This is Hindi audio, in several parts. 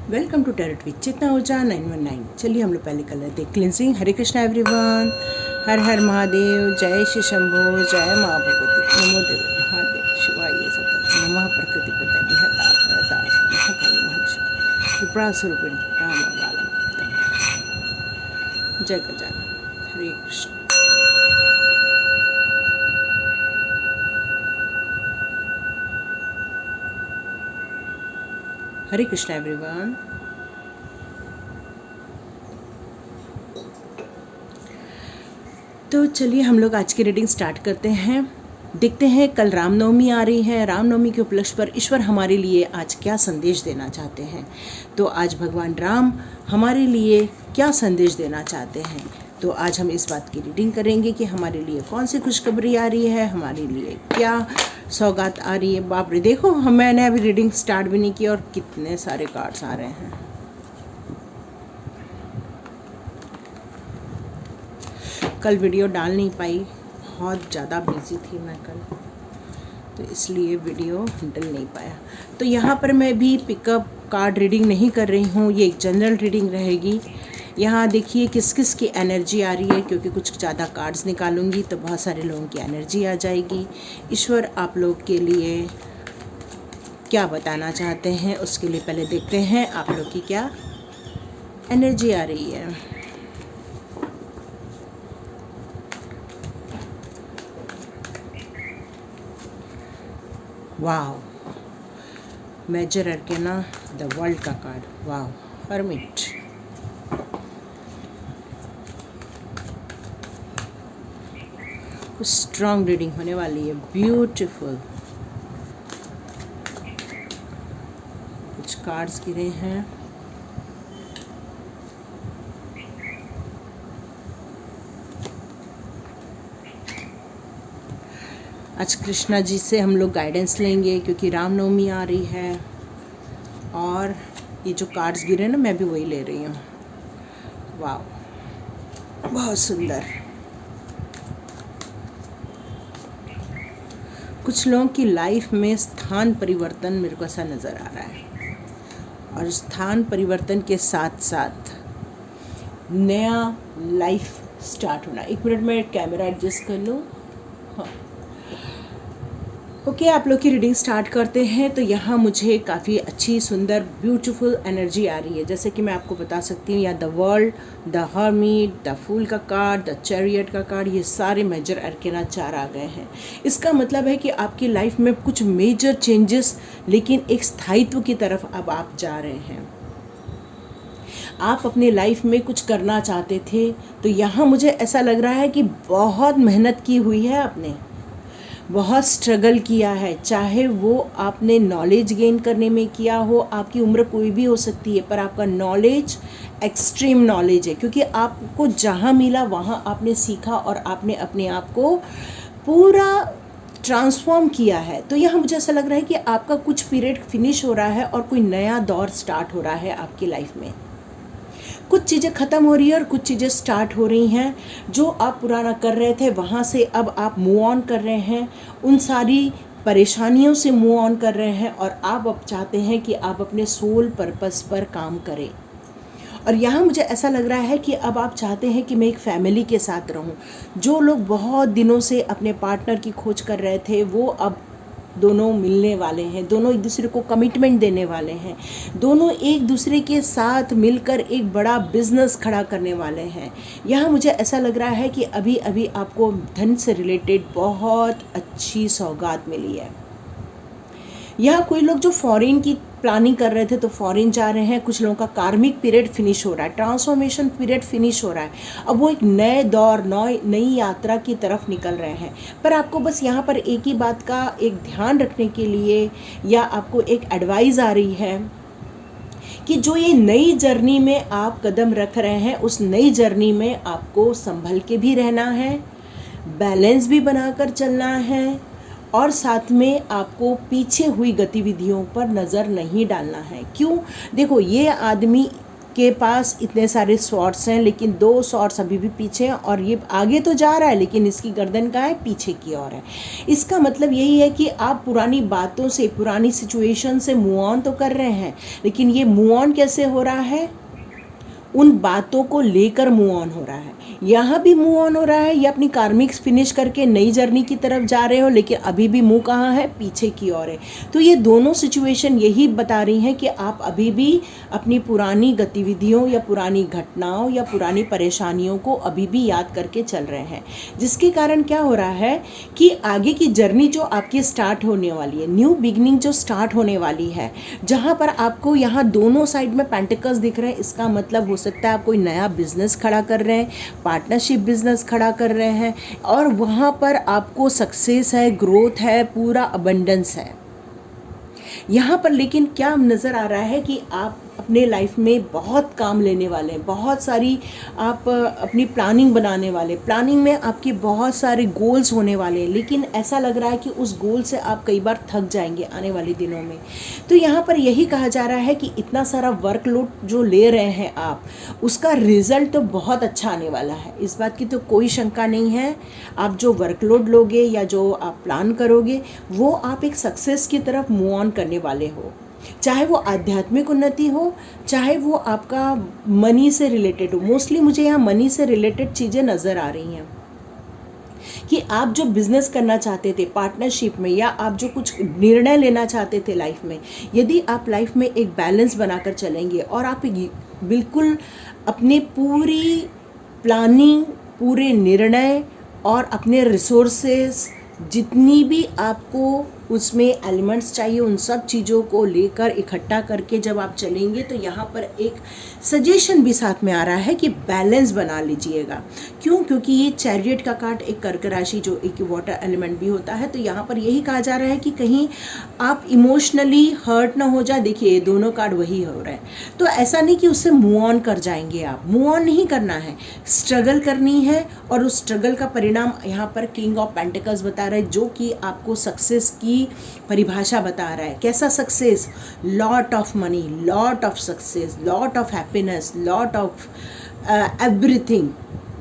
वेलकम टू टैरोट विद चेतना ऊर्जा 919। चलिए हम लोग पहले कलर देख क्लिनजिंग। हरे कृष्णा एवरीवन, हर हर महादेव, जय श्री शंभो, जय माँ भगवती, नमो देव महादेव शिवाय सतत नमः प्रकृति पतये निहता प्रदास महाकाली महालक्ष्मी विप्रास्वरूपिणी राम बालम जय गजानन। हरे कृष्ण। हरे कृष्णा एवरीवन। तो चलिए हम लोग आज की रीडिंग स्टार्ट करते हैं। देखते हैं, कल रामनवमी आ रही है। रामनवमी के उपलक्ष्य पर ईश्वर हमारे लिए आज क्या संदेश देना चाहते हैं। तो आज भगवान राम हमारे लिए क्या संदेश देना चाहते हैं, तो आज हम इस बात की रीडिंग करेंगे कि हमारे लिए कौन सी खुशखबरी आ रही है, हमारे लिए क्या सौगात आ रही है। बाप रे, देखो मैंने अभी रीडिंग स्टार्ट भी नहीं की और कितने सारे कार्ड्स आ रहे हैं। कल वीडियो डाल नहीं पाई, बहुत ज़्यादा बिजी थी मैं कल, तो इसलिए वीडियो डल नहीं पाया। तो यहाँ पर मैं भी पिकअप कार्ड रीडिंग नहीं कर रही हूँ, ये एक जनरल रीडिंग रहेगी। यहाँ देखिए किस किस की एनर्जी आ रही है, क्योंकि कुछ ज़्यादा कार्ड्स निकालूंगी तो बहुत सारे लोगों की एनर्जी आ जाएगी। ईश्वर आप लोग के लिए क्या बताना चाहते हैं, उसके लिए पहले देखते हैं आप लोग की क्या एनर्जी आ रही है। वाओ, मेजर अरकेना द वर्ल्ड का card. Wow, hermit. Strong reading होने वाली है, ब्यूटीफुल। कुछ कार्ड्स गिरे हैं। आज कृष्णा जी से हम लोग गाइडेंस लेंगे, क्योंकि रामनवमी आ रही है। और ये जो कार्ड्स गिरे ना, मैं भी वही ले रही हूँ। वाह, बहुत सुंदर। कुछ लोगों की लाइफ में स्थान परिवर्तन मेरे को ऐसा नज़र आ रहा है, और स्थान परिवर्तन के साथ साथ नया लाइफ स्टार्ट होना। एक मिनट में कैमरा एडजस्ट कर लूँ। हाँ, ओके, आप लोग की रीडिंग स्टार्ट करते हैं। तो यहाँ मुझे काफ़ी अच्छी सुंदर ब्यूटीफुल एनर्जी आ रही है। जैसे कि मैं आपको बता सकती हूँ, या the world, the hermit, the fool का कार्ड, द चैरियट का कार्ड, ये सारे मेजर अरकेना 4 आ गए हैं। इसका मतलब है कि आपकी लाइफ में कुछ मेजर चेंजेस, लेकिन एक स्थायित्व की तरफ अब आप जा रहे हैं। आप अपने लाइफ में कुछ करना चाहते थे, तो यहाँ मुझे ऐसा लग रहा है कि बहुत मेहनत की हुई है आपने, बहुत स्ट्रगल किया है। चाहे वो आपने नॉलेज गेन करने में किया हो, आपकी उम्र कोई भी हो सकती है, पर आपका नॉलेज एक्सट्रीम नॉलेज है, क्योंकि आपको जहाँ मिला वहाँ आपने सीखा और आपने अपने आप को पूरा ट्रांसफॉर्म किया है। तो यहाँ मुझे ऐसा लग रहा है कि आपका कुछ पीरियड फिनिश हो रहा है और कोई नया दौर स्टार्ट हो रहा है आपकी लाइफ में। कुछ चीज़ें ख़त्म हो रही है और कुछ चीज़ें स्टार्ट हो रही हैं। जो आप पुराना कर रहे थे वहाँ से अब आप मूव ऑन कर रहे हैं, उन सारी परेशानियों से मूव ऑन कर रहे हैं, और आप अब चाहते हैं कि आप अपने सोल पर्पस पर काम करें। और यहाँ मुझे ऐसा लग रहा है कि अब आप चाहते हैं कि मैं एक फैमिली के साथ रहूँ। जो लोग बहुत दिनों से अपने पार्टनर की खोज कर रहे थे, वो अब दोनों मिलने वाले हैं, दोनों एक दूसरे को कमिटमेंट देने वाले हैं, दोनों एक दूसरे के साथ मिलकर एक बड़ा बिजनेस खड़ा करने वाले हैं। यहाँ मुझे ऐसा लग रहा है कि अभी अभी आपको धन से रिलेटेड बहुत अच्छी सौगात मिली है। यहाँ कोई लोग जो फॉरेन की प्लानिंग कर रहे थे तो फॉरेन जा रहे हैं। कुछ लोगों का कार्मिक पीरियड फिनिश हो रहा है, ट्रांसफॉर्मेशन पीरियड फिनिश हो रहा है। अब वो एक नए दौर, नई यात्रा की तरफ निकल रहे हैं। पर आपको बस यहाँ पर एक ही बात का एक ध्यान रखने के लिए, या आपको एक एडवाइस आ रही है कि जो ये नई जर्नी में आप कदम रख रहे हैं, उस नई जर्नी में आपको संभल के भी रहना है, बैलेंस भी बनाकर चलना है, और साथ में आपको पीछे हुई गतिविधियों पर नज़र नहीं डालना है। क्यों? देखो, ये आदमी के पास इतने सारे स्वॉर्ड्स हैं, लेकिन 2 स्वॉर्ड्स अभी भी पीछे हैं और ये आगे तो जा रहा है लेकिन इसकी गर्दन कहाँ है, पीछे की ओर है। इसका मतलब यही है कि आप पुरानी बातों से, पुरानी सिचुएशन से मूव ऑन तो कर रहे हैं, लेकिन ये मूव ऑन कैसे हो रहा है, उन बातों को लेकर मूव ऑन हो रहा है। यहाँ भी मूव ऑन हो रहा है, ये अपनी कार्मिक्स फिनिश करके नई जर्नी की तरफ जा रहे हो, लेकिन अभी भी मुंह कहाँ है, पीछे की ओर है। तो ये दोनों सिचुएशन यही बता रही हैं कि आप अभी भी अपनी पुरानी गतिविधियों या पुरानी घटनाओं या पुरानी परेशानियों को अभी भी याद करके चल रहे हैं, जिसके कारण क्या हो रहा है कि आगे की जर्नी जो आपकी स्टार्ट होने वाली है, न्यू बिगनिंग जो स्टार्ट होने वाली है, जहाँ पर आपको यहाँ दोनों साइड में पेंटिकल्स दिख रहे हैं, इसका मतलब हो सकता है आप कोई नया बिजनेस खड़ा कर रहे हैं, पार्टनरशिप बिजनेस खड़ा कर रहे हैं और वहाँ पर आपको सक्सेस है, ग्रोथ है, पूरा अबंडेंस है यहाँ पर। लेकिन क्या नज़र आ रहा है कि आप अपने लाइफ में बहुत काम लेने वाले हैं, बहुत सारी आप अपनी प्लानिंग बनाने वाले, प्लानिंग में आपके बहुत सारे गोल्स होने वाले हैं, लेकिन ऐसा लग रहा है कि उस गोल से आप कई बार थक जाएंगे आने वाले दिनों में। तो यहाँ पर यही कहा जा रहा है कि इतना सारा वर्कलोड जो ले रहे हैं आप, उसका रिज़ल्ट तो बहुत अच्छा आने वाला है, इस बात की तो कोई शंका नहीं है। आप जो वर्कलोड लोगे या जो आप प्लान करोगे वो आप एक सक्सेस की तरफ मूव ऑन करने वाले हो, चाहे वो आध्यात्मिक उन्नति हो, चाहे वो आपका मनी से रिलेटेड हो। मोस्टली मुझे यहाँ मनी से रिलेटेड चीज़ें नज़र आ रही हैं कि आप जो बिज़नेस करना चाहते थे पार्टनरशिप में, या आप जो कुछ निर्णय लेना चाहते थे लाइफ में, यदि आप लाइफ में एक बैलेंस बनाकर चलेंगे और आप बिल्कुल अपने पूरी प्लानिंग, पूरे निर्णय और अपने रिसोर्सेज, जितनी भी आपको उसमें एलिमेंट्स चाहिए, उन सब चीज़ों को लेकर इकट्ठा करके जब आप चलेंगे, तो यहाँ पर एक सजेशन भी साथ में आ रहा है कि बैलेंस बना लीजिएगा। क्यों? क्योंकि ये चैरियट का कार्ड एक कर्क राशि जो एक वाटर एलिमेंट भी होता है, तो यहाँ पर यही कहा जा रहा है कि कहीं आप इमोशनली हर्ट ना हो जाए। देखिए ये दोनों कार्ड वही हो रहे हैं, तो ऐसा नहीं कि उससे मूव ऑन कर जाएंगे आप, मूव ऑन नहीं करना है, स्ट्रगल करनी है। और उस स्ट्रगल का परिणाम यहाँ पर किंग ऑफ पेंटिकल्स बता रहा है, जो कि आपको सक्सेस की परिभाषा बता रहा है। कैसा success? Lot of money, lot of success, lot of happiness, lot of everything,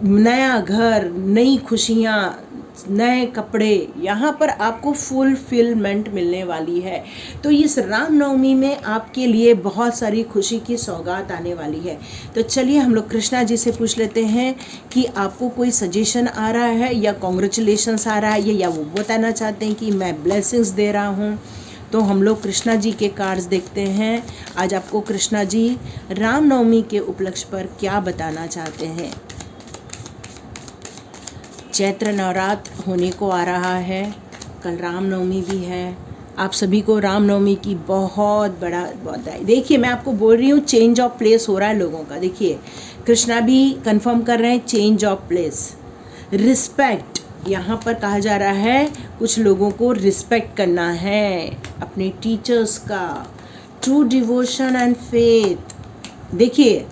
नया घर, नई खुशियाँ, नए कपड़े, यहाँ पर आपको फुलफिलमेंट मिलने वाली है। तो इस रामनवमी में आपके लिए बहुत सारी खुशी की सौगात आने वाली है। तो चलिए हम लोग कृष्णा जी से पूछ लेते हैं कि आपको कोई सजेशन आ रहा है या कॉन्ग्रेचुलेशंस आ रहा है, या वो बताना चाहते हैं कि मैं ब्लेसिंग्स दे रहा हूँ। तो हम लोग कृष्णा जी के कार्ड्स देखते हैं। आज आपको कृष्णा जी रामनवमी के उपलक्ष्य पर क्या बताना चाहते हैं। चैत्र नवरात्र होने को आ रहा है, कल रामनवमी भी है। आप सभी को रामनवमी की बहुत बधाई। देखिए मैं आपको बोल रही हूँ, चेंज ऑफ प्लेस हो रहा है लोगों का। देखिए कृष्णा भी कंफर्म कर रहे हैं, चेंज ऑफ प्लेस, रिस्पेक्ट। यहाँ पर कहा जा रहा है कुछ लोगों को रिस्पेक्ट करना है अपने टीचर्स का, ट्रू डिवोशन एंड फेथ। देखिए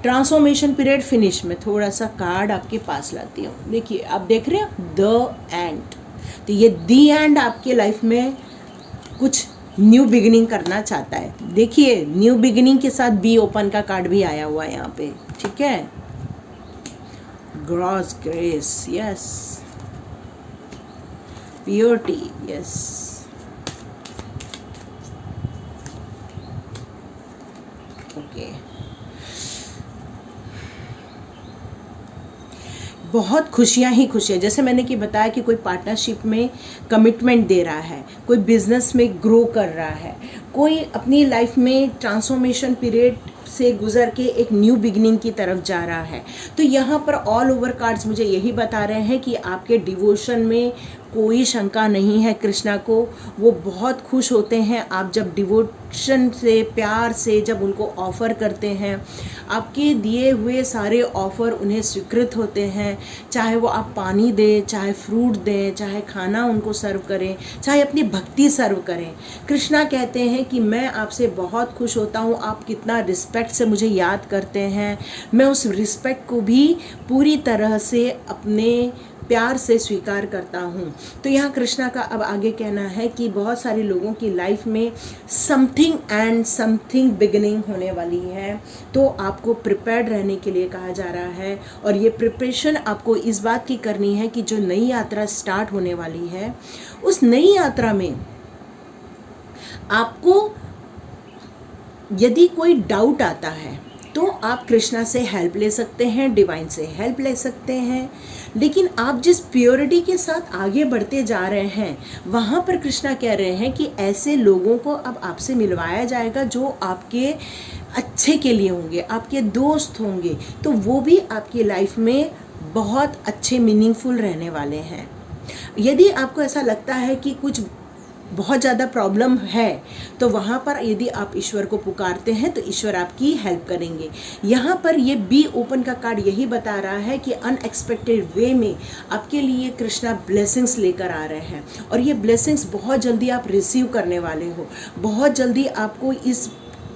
ट्रांसफॉर्मेशन पीरियड फिनिश में थोड़ा सा कार्ड आपके पास लाती हूँ। देखिए आप देख रहे हो द एंड, तो ये दी एंड आपके लाइफ में कुछ न्यू बिगिनिंग करना चाहता है। देखिए न्यू बिगिनिंग के साथ बी ओपन का कार्ड भी आया हुआ है यहाँ पे, ठीक है। Gross grace, yes, purity, yes, okay. बहुत खुशियाँ ही खुशियाँ, जैसे मैंने कि बताया कि कोई पार्टनरशिप में कमिटमेंट दे रहा है, कोई बिजनेस में ग्रो कर रहा है, कोई अपनी लाइफ में ट्रांसफॉर्मेशन पीरियड से गुजर के एक न्यू बिगिनिंग की तरफ जा रहा है। तो यहाँ पर ऑल ओवर कार्ड्स मुझे यही बता रहे हैं कि आपके डिवोशन में कोई शंका नहीं है। कृष्णा को वो बहुत खुश होते हैं आप जब डिवोशन से, प्यार से जब उनको ऑफ़र करते हैं, आपके दिए हुए सारे ऑफ़र उन्हें स्वीकृत होते हैं। चाहे वो आप पानी दें, चाहे फ्रूट दें, चाहे खाना उनको सर्व करें, चाहे अपनी भक्ति सर्व करें। कृष्णा कहते हैं कि मैं आपसे बहुत खुश होता हूँ, आप कितना रिस्पेक्ट से मुझे याद करते हैं। मैं उस रिस्पेक्ट को भी पूरी तरह से अपने प्यार से स्वीकार करता हूँ। तो यहाँ कृष्णा का अब आगे कहना है कि बहुत सारे लोगों की लाइफ में समथिंग एंड समथिंग बिगिनिंग होने वाली है, तो आपको प्रिपेयर्ड रहने के लिए कहा जा रहा है। और ये प्रिपरेशन आपको इस बात की करनी है कि जो नई यात्रा स्टार्ट होने वाली है, उस नई यात्रा में आपको यदि कोई डाउट आता है तो आप कृष्णा से हेल्प ले सकते हैं, डिवाइन से हेल्प ले सकते हैं। लेकिन आप जिस प्योरिटी के साथ आगे बढ़ते जा रहे हैं, वहाँ पर कृष्णा कह रहे हैं कि ऐसे लोगों को अब आपसे मिलवाया जाएगा जो आपके अच्छे के लिए होंगे, आपके दोस्त होंगे, तो वो भी आपकी लाइफ में बहुत अच्छे मीनिंगफुल रहने वाले हैं। यदि आपको ऐसा लगता है कि कुछ बहुत ज़्यादा प्रॉब्लम है, तो वहाँ पर यदि आप ईश्वर को पुकारते हैं तो ईश्वर आपकी हेल्प करेंगे। यहाँ पर ये बी ओपन का कार्ड यही बता रहा है कि अनएक्सपेक्टेड वे में आपके लिए कृष्णा ब्लेसिंग्स लेकर आ रहे हैं, और ये ब्लेसिंग्स बहुत जल्दी आप रिसीव करने वाले हो। बहुत जल्दी आपको इस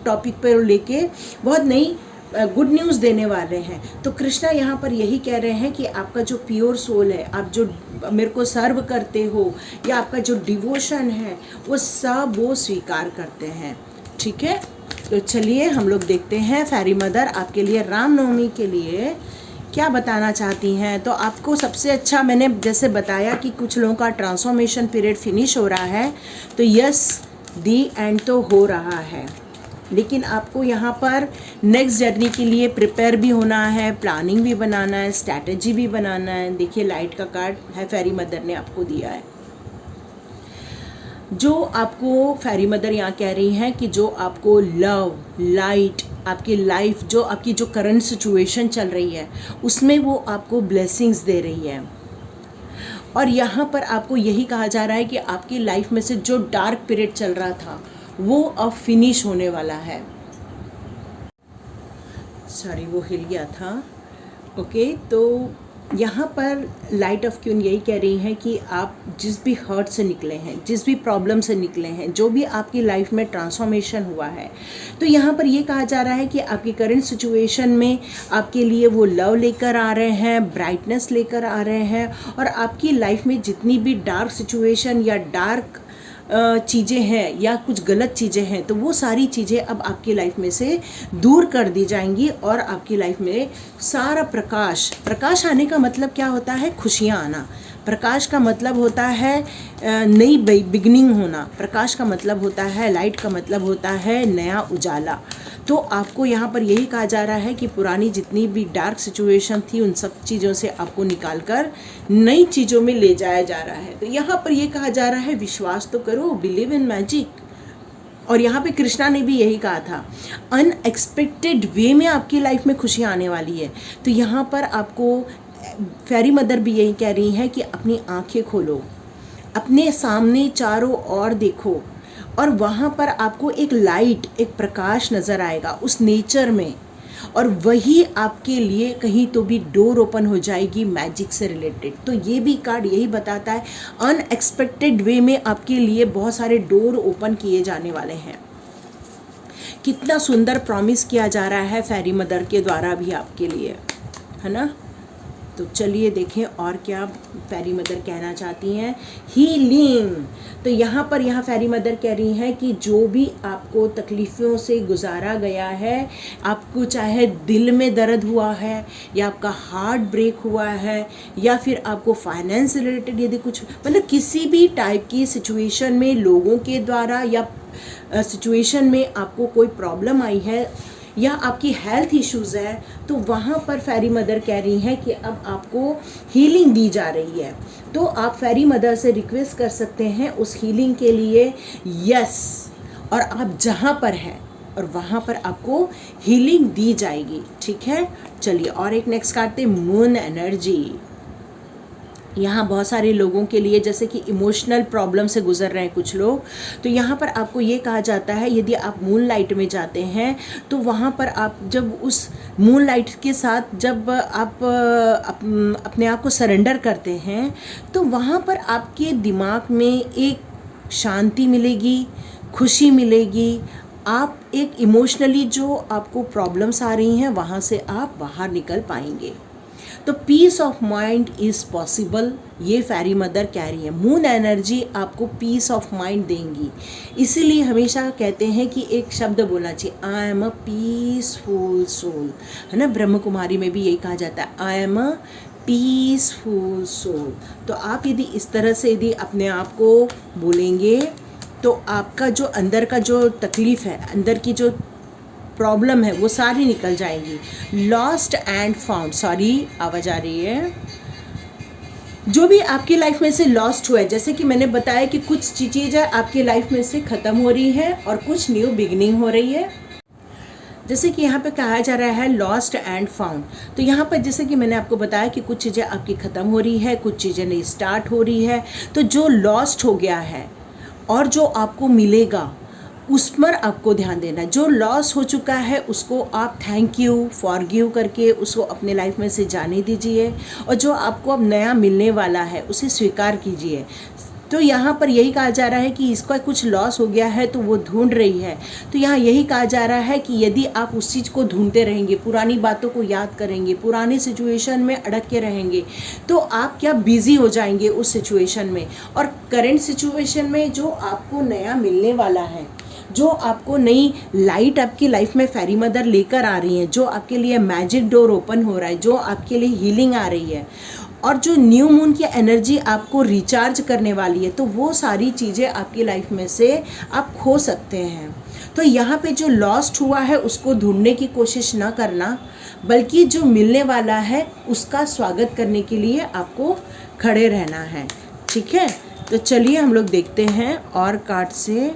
टॉपिक पर लेके बहुत नई गुड न्यूज़ देने वाले हैं। तो कृष्णा यहाँ पर यही कह रहे हैं कि आपका जो प्योर सोल है, आप जो मेरे को सर्व करते हो, या आपका जो डिवोशन है, वो सब वो स्वीकार करते हैं। ठीक है, तो चलिए हम लोग देखते हैं फेरी मदर आपके लिए रामनवमी के लिए क्या बताना चाहती हैं। तो आपको सबसे अच्छा, मैंने जैसे बताया कि कुछ लोगों का ट्रांसफॉर्मेशन पीरियड फिनिश हो रहा है, तो यस दी एंड तो हो रहा है, लेकिन आपको यहाँ पर नेक्स्ट जर्नी के लिए प्रिपेयर भी होना है, प्लानिंग भी बनाना है, स्ट्रैटेजी भी बनाना है। देखिए लाइट का कार्ड है, फेरी मदर ने आपको दिया है। जो आपको फेरी मदर यहाँ कह रही हैं कि जो आपको लव, लाइट, आपकी लाइफ, जो आपकी जो करंट सिचुएशन चल रही है, उसमें वो आपको ब्लेसिंग्स दे रही है। और यहाँ पर आपको यही कहा जा रहा है कि आपकी लाइफ में से जो डार्क पीरियड चल रहा था, वो अब फिनिश होने वाला है। सॉरी, वो हिल गया था। ओके, तो यहाँ पर लाइट ऑफ क्यून यही कह रही हैं कि आप जिस भी हर्ट से निकले हैं, जिस भी प्रॉब्लम से निकले हैं, जो भी आपकी लाइफ में ट्रांसफॉर्मेशन हुआ है, तो यहाँ पर ये कहा जा रहा है कि आपकी करंट सिचुएशन में आपके लिए वो लव लेकर आ रहे हैं, ब्राइटनेस लेकर आ रहे हैं, और आपकी लाइफ में जितनी भी डार्क सिचुएशन या डार्क चीज़ें हैं या कुछ गलत चीज़ें हैं, तो वो सारी चीज़ें अब आपकी लाइफ में से दूर कर दी जाएंगी, और आपकी लाइफ में सारा प्रकाश आने का मतलब क्या होता है? खुशियाँ आना। प्रकाश का मतलब होता है नई बिगनिंग होना। प्रकाश का मतलब होता है, लाइट का मतलब होता है नया उजाला। तो आपको यहाँ पर यही कहा जा रहा है कि पुरानी जितनी भी डार्क सिचुएशन थी, उन सब चीज़ों से आपको निकाल कर नई चीज़ों में ले जाया जा रहा है। तो यहाँ पर ये कहा जा रहा है विश्वास तो करो, बिलीव इन मैजिक। और यहाँ पे कृष्णा ने भी यही कहा था, अनएक्सपेक्टेड वे में आपकी लाइफ में खुशियाँ आने वाली है। तो यहाँ पर आपको फेरी मदर भी यही कह रही हैं कि अपनी आंखें खोलो, अपने सामने चारों ओर देखो, और वहाँ पर आपको एक लाइट, एक प्रकाश नज़र आएगा उस नेचर में, और वही आपके लिए कहीं तो भी डोर ओपन हो जाएगी मैजिक से रिलेटेड। तो ये भी कार्ड यही बताता है, अनएक्सपेक्टेड वे में आपके लिए बहुत सारे डोर ओपन किए जाने वाले हैं। कितना सुंदर प्रॉमिस किया जा रहा है फेरी मदर के द्वारा भी आपके लिए, है ना। तो चलिए देखें और क्या फेरी मदर कहना चाहती हैं। हीलिंग, तो यहाँ फेरी मदर कह रही हैं कि जो भी आपको तकलीफ़ों से गुजारा गया है, आपको चाहे दिल में दर्द हुआ है, या आपका हार्ट ब्रेक हुआ है, या फिर आपको फाइनेंस से रिलेटेड यदि कुछ, मतलब किसी भी टाइप की सिचुएशन में लोगों के द्वारा या सिचुएशन में आपको कोई प्रॉब्लम आई है, या आपकी हेल्थ इश्यूज़ है, तो वहाँ पर फेरी मदर कह रही हैं कि अब आपको हीलिंग दी जा रही है। तो आप फेरी मदर से रिक्वेस्ट कर सकते हैं उस हीलिंग के लिए, यस, और आप जहाँ पर हैं और वहाँ पर आपको हीलिंग दी जाएगी। ठीक है, चलिए और एक नेक्स्ट कार्ड थे मून एनर्जी। यहाँ बहुत सारे लोगों के लिए जैसे कि इमोशनल प्रॉब्लम से गुजर रहे हैं कुछ लोग, तो यहाँ पर आपको ये कहा जाता है यदि आप मून लाइट में जाते हैं, तो वहाँ पर आप जब उस मून लाइट के साथ जब आप अपने आप को सरेंडर करते हैं, तो वहाँ पर आपके दिमाग में एक शांति मिलेगी, खुशी मिलेगी। आप एक इमोशनली जो आपको प्रॉब्लम्स आ रही हैं, वहाँ से आप बाहर निकल पाएंगे। तो peace of mind is possible, ये फेरी मदर कह रही है। मून एनर्जी आपको पीस ऑफ माइंड देंगी, इसीलिए हमेशा कहते हैं कि एक शब्द बोलना चाहिए, I am a peaceful soul, है ना। ब्रह्म कुमारी में भी यही कहा जाता है, I am a peaceful soul. तो आप यदि इस तरह से यदि अपने आप को बोलेंगे तो आपका जो अंदर का जो तकलीफ़ है, अंदर की जो प्रॉब्लम है, वो सारी निकल जाएंगी। लॉस्ट एंड फाउंड, सॉरी आवाज़ आ रही है, जो भी आपकी लाइफ में से लॉस्ट हुआ है, जैसे कि मैंने बताया कि कुछ चीज़ें आपकी लाइफ में से ख़त्म हो रही हैं और कुछ न्यू बिगनिंग हो रही है। जैसे कि यहाँ पे कहा जा रहा है लॉस्ट एंड फाउंड, तो यहाँ पर जैसे कि मैंने आपको बताया कि कुछ चीज़ें आपकी ख़त्म हो रही है, कुछ चीज़ें नई स्टार्ट हो रही है। तो जो लॉस्ट हो गया है और जो आपको मिलेगा उस पर आपको ध्यान देना है। जो लॉस हो चुका है उसको आप थैंक यू फॉरगिव करके उसको अपने लाइफ में से जाने दीजिए, और जो आपको अब नया मिलने वाला है उसे स्वीकार कीजिए। तो यहाँ पर यही कहा जा रहा है कि इसका कुछ लॉस हो गया है तो वो ढूंढ रही है। तो यहाँ यही कहा जा रहा है कि यदि आप उस चीज़ को ढूंढते रहेंगे, पुरानी बातों को याद करेंगे, पुराने सिचुएशन में अड़क के रहेंगे, तो आप क्या बिज़ी हो जाएंगे उस सिचुएशन में। और करंट सिचुएशन में जो आपको नया मिलने वाला है, जो आपको नई लाइट आपकी लाइफ में फेरी मदर लेकर आ रही है, जो आपके लिए मैजिक डोर ओपन हो रहा है, जो आपके लिए हीलिंग आ रही है, और जो न्यू मून की एनर्जी आपको रिचार्ज करने वाली है, तो वो सारी चीज़ें आपकी लाइफ में से आप खो सकते हैं। तो यहाँ पे जो लॉस्ट हुआ है उसको ढूंढने की कोशिश ना करना, बल्कि जो मिलने वाला है उसका स्वागत करने के लिए आपको खड़े रहना है। ठीक है, तो चलिए हम लोग देखते हैं और कार्ड से।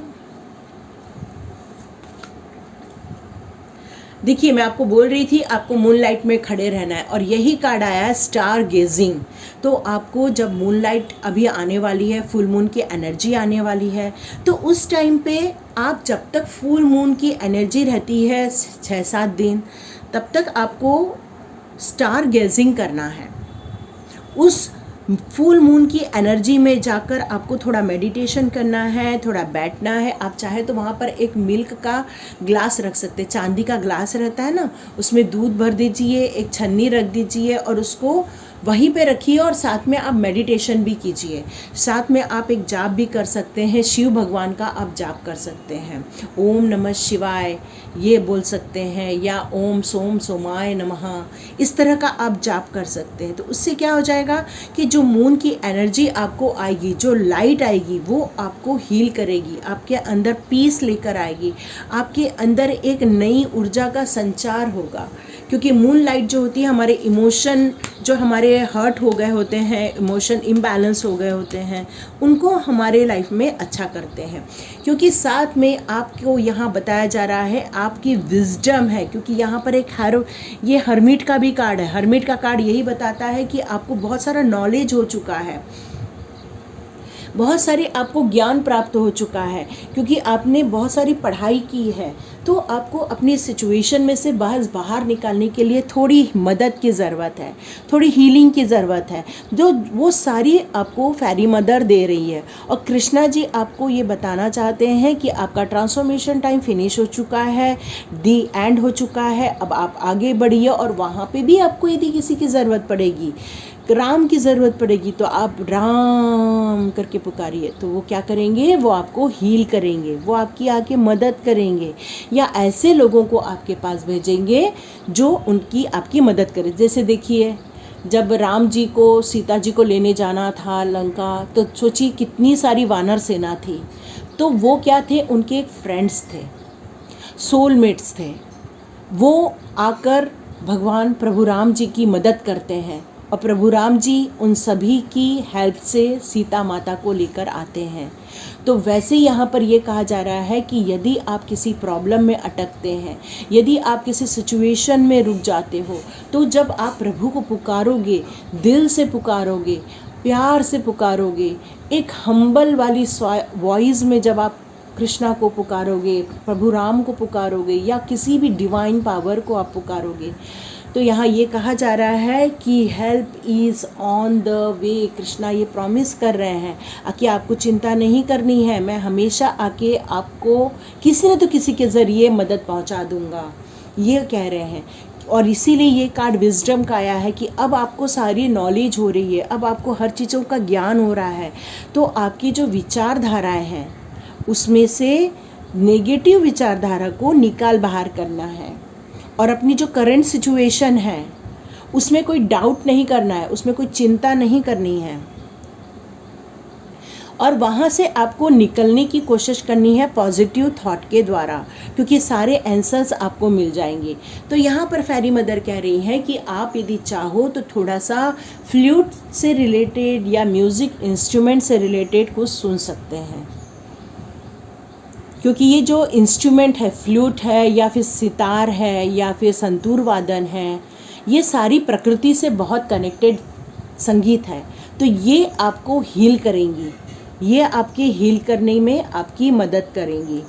देखिए, मैं आपको बोल रही थी आपको मूनलाइट में खड़े रहना है, और यही कार्ड आया है स्टार गेजिंग। तो आपको जब मूनलाइट अभी आने वाली है, फुल मून की एनर्जी आने वाली है, तो उस टाइम पे आप जब तक फुल मून की एनर्जी रहती है 6-7 दिन, तब तक आपको स्टार गेजिंग करना है। उस फुल मून की एनर्जी में जाकर आपको थोड़ा मेडिटेशन करना है, थोड़ा बैठना है। आप चाहे तो वहाँ पर एक मिल्क का ग्लास रख सकते हैं, चांदी का ग्लास रहता है ना, उसमें दूध भर दीजिए, एक छन्नी रख दीजिए और उसको वहीं पे रखिए, और साथ में आप मेडिटेशन भी कीजिए। साथ में आप एक जाप भी कर सकते हैं, शिव भगवान का आप जाप कर सकते हैं, ओम नमः शिवाय ये बोल सकते हैं, या ओम सोम सोमाय नमः, इस तरह का आप जाप कर सकते हैं। तो उससे क्या हो जाएगा कि जो मून की एनर्जी आपको आएगी, जो लाइट आएगी, वो आपको हील करेगी, आपके अंदर पीस लेकर आएगी, आपके अंदर एक नई ऊर्जा का संचार होगा। क्योंकि मून लाइट जो होती है, हमारे इमोशन जो हमारे हर्ट हो गए होते हैं, इमोशन इम्बैलेंस हो गए होते हैं, उनको हमारे लाइफ में अच्छा करते हैं। क्योंकि साथ में आपको यहाँ बताया जा रहा है आपकी विजडम है, क्योंकि यहाँ पर एक ये हर्मिट का भी कार्ड है। हर्मिट का कार्ड यही बताता है कि आपको बहुत सारा नॉलेज हो चुका है, बहुत सारी आपको ज्ञान प्राप्त हो चुका है, क्योंकि आपने बहुत सारी पढ़ाई की है। तो आपको अपनी सिचुएशन में से बाहर निकालने के लिए थोड़ी मदद की ज़रूरत है, थोड़ी हीलिंग की ज़रूरत है, जो वो सारी आपको फेरी मदर दे रही है। और कृष्णा जी आपको ये बताना चाहते हैं कि आपका ट्रांसफॉर्मेशन टाइम फिनिश हो चुका है, दी एंड हो चुका है, अब आप आगे बढ़िए। और वहाँ पे भी आपको यदि किसी की ज़रूरत पड़ेगी, राम की ज़रूरत पड़ेगी, तो आप राम करके पुकारिए, तो वो क्या करेंगे, वो आपको हील करेंगे, वो आपकी आके मदद करेंगे, या ऐसे लोगों को आपके पास भेजेंगे जो उनकी आपकी मदद करे। जैसे देखिए, जब राम जी को सीता जी को लेने जाना था लंका, तो सोचिए कितनी सारी वानर सेना थी। तो वो क्या थे, उनके एक फ्रेंड्स थे, सोलमेट्स थे। वो आकर भगवान प्रभु राम जी की मदद करते हैं, और प्रभु राम जी उन सभी की हेल्प से सीता माता को लेकर आते हैं। तो वैसे यहाँ पर ये कहा जा रहा है कि यदि आप किसी प्रॉब्लम में अटकते हैं, यदि आप किसी सिचुएशन में रुक जाते हो, तो जब आप प्रभु को पुकारोगे, दिल से पुकारोगे, प्यार से पुकारोगे, एक हम्बल वाली वॉइस में जब आप कृष्णा को पुकारोगे, प्रभु राम को पुकारोगे, या किसी भी डिवाइन पावर को आप पुकारोगे, तो यहाँ ये कहा जा रहा है कि help is on the way. Krishna ये प्रॉमिस कर रहे हैं कि आपको चिंता नहीं करनी है, मैं हमेशा आके आपको किसी न तो किसी के ज़रिए मदद पहुँचा दूँगा। ये कह रहे हैं और इसीलिए ये कार्ड विजडम का आया है कि अब आपको सारी नॉलेज हो रही है, अब आपको हर चीज़ों का ज्ञान हो रहा है। तो आपकी जो विचारधाराएं हैं उसमें से नेगेटिव विचारधारा को निकाल बाहर करना है, और अपनी जो करंट सिचुएशन है उसमें कोई डाउट नहीं करना है, उसमें कोई चिंता नहीं करनी है, और वहाँ से आपको निकलने की कोशिश करनी है पॉजिटिव थॉट के द्वारा, क्योंकि सारे आंसर्स आपको मिल जाएंगे। तो यहाँ पर फेरी मदर कह रही है कि आप यदि चाहो तो थोड़ा सा फ्लूट से रिलेटेड या म्यूज़िक इंस्ट्रूमेंट से रिलेटेड कुछ सुन सकते हैं, क्योंकि ये जो इंस्ट्रूमेंट है, फ्लूट है या फिर सितार है या फिर संतूर वादन है, ये सारी प्रकृति से बहुत कनेक्टेड संगीत है। तो ये आपको हील करेंगी, ये आपके हील करने में आपकी मदद करेंगी।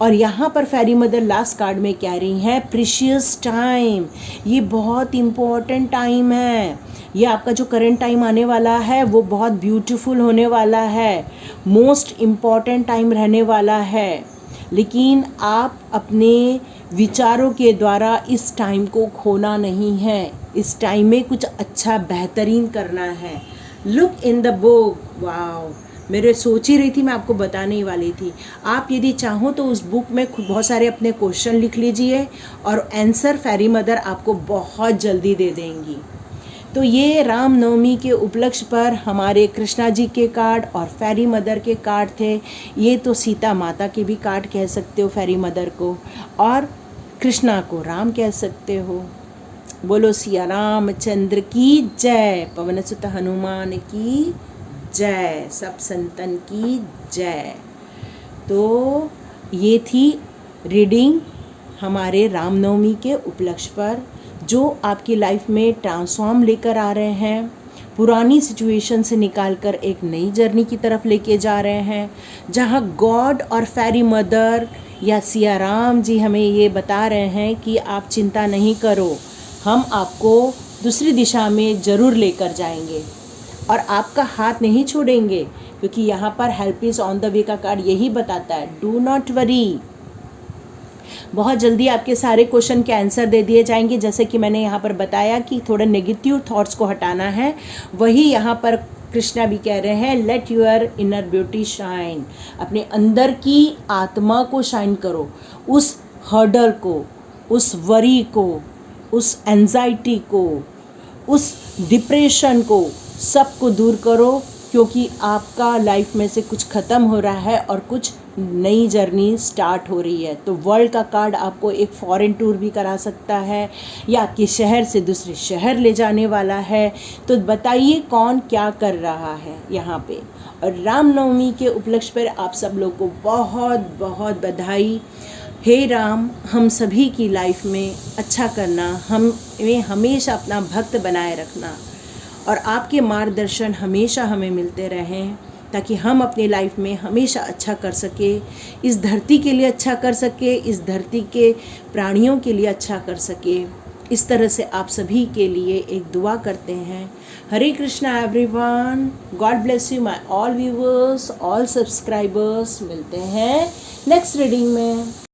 और यहाँ पर फेरी मदर लास्ट कार्ड में कह रही हैं प्रीशियस टाइम, ये बहुत इम्पोर्टेंट टाइम है। ये आपका जो करंट टाइम आने वाला है वो बहुत ब्यूटीफुल होने वाला है, मोस्ट इम्पॉर्टेंट टाइम रहने वाला है। लेकिन आप अपने विचारों के द्वारा इस टाइम को खोना नहीं है, इस टाइम में कुछ अच्छा बेहतरीन करना है। Look in the book, wow, मेरे सोच ही रही थी, मैं आपको बताने ही वाली थी। आप यदि चाहो तो उस बुक में बहुत सारे अपने क्वेश्चन लिख लीजिए और आंसर फेरी मदर आपको बहुत जल्दी दे देंगी। तो ये रामनवमी के उपलक्ष्य पर हमारे कृष्णा जी के कार्ड और फेरी मदर के कार्ड थे। ये तो सीता माता के भी कार्ड कह सकते हो फेरी मदर को, और कृष्णा को राम कह सकते हो। बोलो सिया रामचंद्र की जय, पवन सुत हनुमान की जय, सब संतन की जय। तो ये थी रीडिंग हमारे रामनवमी के उपलक्ष्य पर, जो आपकी लाइफ में ट्रांसफॉर्म लेकर आ रहे हैं, पुरानी सिचुएशन से निकालकर एक नई जर्नी की तरफ लेके जा रहे हैं, जहां गॉड और फेरी मदर या सिया राम जी हमें ये बता रहे हैं कि आप चिंता नहीं करो, हम आपको दूसरी दिशा में ज़रूर लेकर जाएंगे और आपका हाथ नहीं छोड़ेंगे, क्योंकि यहाँ पर help is on the way का कार्ड यही बताता है, डू नॉट वरी। बहुत जल्दी आपके सारे क्वेश्चन के आंसर दे दिए जाएंगे। जैसे कि मैंने यहाँ पर बताया कि थोड़ा नेगेटिव थॉट्स को हटाना है, वही यहाँ पर कृष्णा भी कह रहे हैं, let your inner beauty shine, अपने अंदर की आत्मा को शाइन करो, उस हर्डल को, उस वरी को, उस एंजाइटी को, उस डिप्रेशन को, सबको दूर करो, क्योंकि आपका लाइफ में से कुछ ख़त्म हो रहा है और कुछ नई जर्नी स्टार्ट हो रही है। तो वर्ल्ड का कार्ड आपको एक फॉरेन टूर भी करा सकता है या आपके शहर से दूसरे शहर ले जाने वाला है। तो बताइए कौन क्या कर रहा है यहाँ पे। और रामनवमी के उपलक्ष्य पर आप सब लोग को बहुत बहुत बधाई। हे राम, हम सभी की लाइफ में अच्छा करना, हमें हमेशा अपना भक्त बनाए रखना, और आपके मार्गदर्शन हमेशा हमें मिलते रहें, ताकि हम अपनी लाइफ में हमेशा अच्छा कर सके, इस धरती के लिए अच्छा कर सके, इस धरती के प्राणियों के लिए अच्छा कर सके। इस तरह से आप सभी के लिए एक दुआ करते हैं। Hare Krishna everyone, God bless you my all viewers, all subscribers. मिलते हैं नेक्स्ट रीडिंग में।